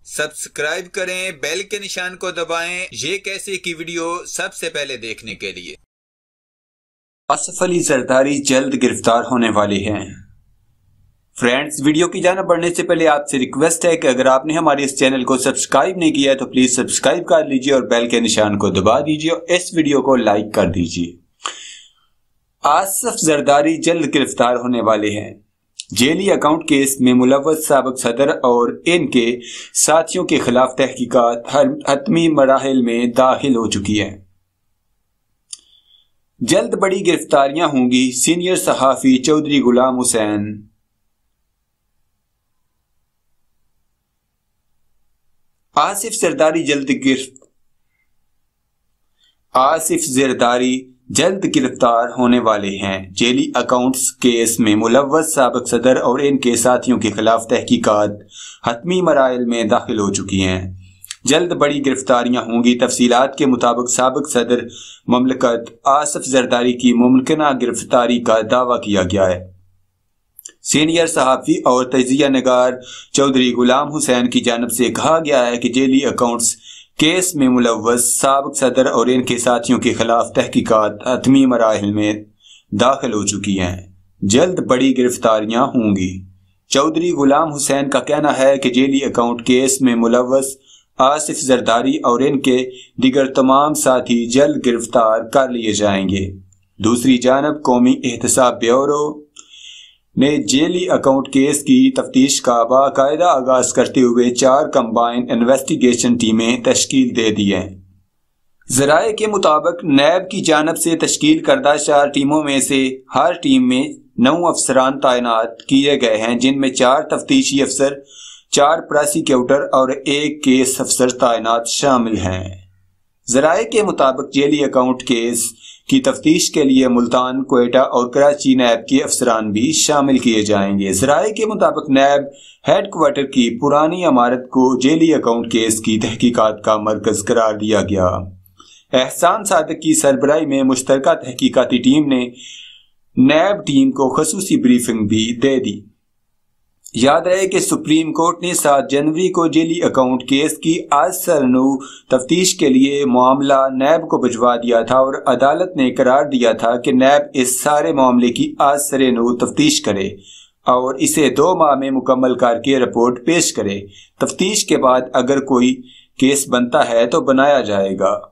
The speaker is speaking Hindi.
सब्सक्राइब करें, बेल के निशान को दबाएं ये कैसे की वीडियो सबसे पहले देखने के लिए। आसिफ अली जरदारी जल्द गिरफ्तार होने वाले हैं। फ्रेंड्स, वीडियो की जाना बढ़ने से पहले आपसे रिक्वेस्ट है कि अगर आपने हमारे इस चैनल को सब्सक्राइब नहीं किया है तो प्लीज सब्सक्राइब कर लीजिए और बेल के निशान को दबा दीजिए और इस वीडियो को लाइक कर दीजिए। आसिफ जरदारी जल्द गिरफ्तार होने वाले हैं। जेली अकाउंट केस में मुलव्वस साबिक सदर और इनके साथियों के खिलाफ तहकीकात हतमी मराहिल में दाखिल हो चुकी है। जल्द बड़ी गिरफ्तारियां होंगी। सीनियर सहाफी चौधरी गुलाम हुसैन। आसिफ जरदारी जल्द गिरफ्तार होने वाले हैं। जेली अकाउंट्स केस में मुलव्वस साबिक सदर और इनके साथियों के खिलाफ तहकीकात हतमी मराइल में दाखिल हो चुकी हैं। जल्द बड़ी गिरफ्तारियां होंगी। तफसीलात के मुताबिक साबिक सदर ममलकत आसिफ जरदारी की मुमकिना गिरफ्तारी का दावा किया गया है। सीनियर सहाफ़ी और तजिया नगार चौधरी गुलाम हुसैन की जानब से कहा गया है कि जेली अकाउंट्स केस में मुलव्वस साबिक सदर और इनके साथियों के खिलाफ तहकीकात हतमी मराहिल में दाखिल हो चुकी हैं। जल्द बड़ी गिरफ्तारियां होंगी। चौधरी गुलाम हुसैन का कहना है कि जेली अकाउंट केस में मुलव्वस आसिफ जरदारी और इनके दिगर तमाम साथी जल्द गिरफ्तार कर लिए जाएंगे। दूसरी जानब कौमी एहतसाब ब्यूरो ने जेली अकाउंट केस की तफ्तीश का बाकायदा आगाज करते हुए 4 कंबाइन इन्वेस्टिगेशन टीमें तश्कील दे दी हैं। ज़राए के मुताबिक नैब की जानब से तश्कील करदा 4 टीमों में से हर टीम में 9 अफसरान तैनात किए गए हैं, जिनमें 4 तफ्तीशी अफसर, 4 प्रोसिक्यूटर और 1 केस अफसर तैनात शामिल हैं। ज़राए के मुताबिक जेली अकाउंट केस की तफ्तीश के लिए मुल्तान, क्वेटा और कराची नैब के अफसरान भी शामिल किए जाएंगे। ज़राए के मुताबिक नैब हेडक्वार्टर की पुरानी इमारत को जेली अकाउंट केस की तहकीकात का मरकज करार दिया गया। एहसान सादिक की सरबराही में मुश्तरका तहकीकाती टीम ने नैब टीम को खसूसी ब्रीफिंग भी दे दी। याद रहे कि सुप्रीम कोर्ट ने 7 जनवरी को जेली अकाउंट केस की आज सरनू तफ्तीश के लिए मामला नैब को भिजवा दिया था और अदालत ने करार दिया था कि नैब इस सारे मामले की आज सरनू तफ्तीश करे और इसे 2 माह में मुकम्मल करके रिपोर्ट पेश करे। तफ्तीश के बाद अगर कोई केस बनता है तो बनाया जाएगा।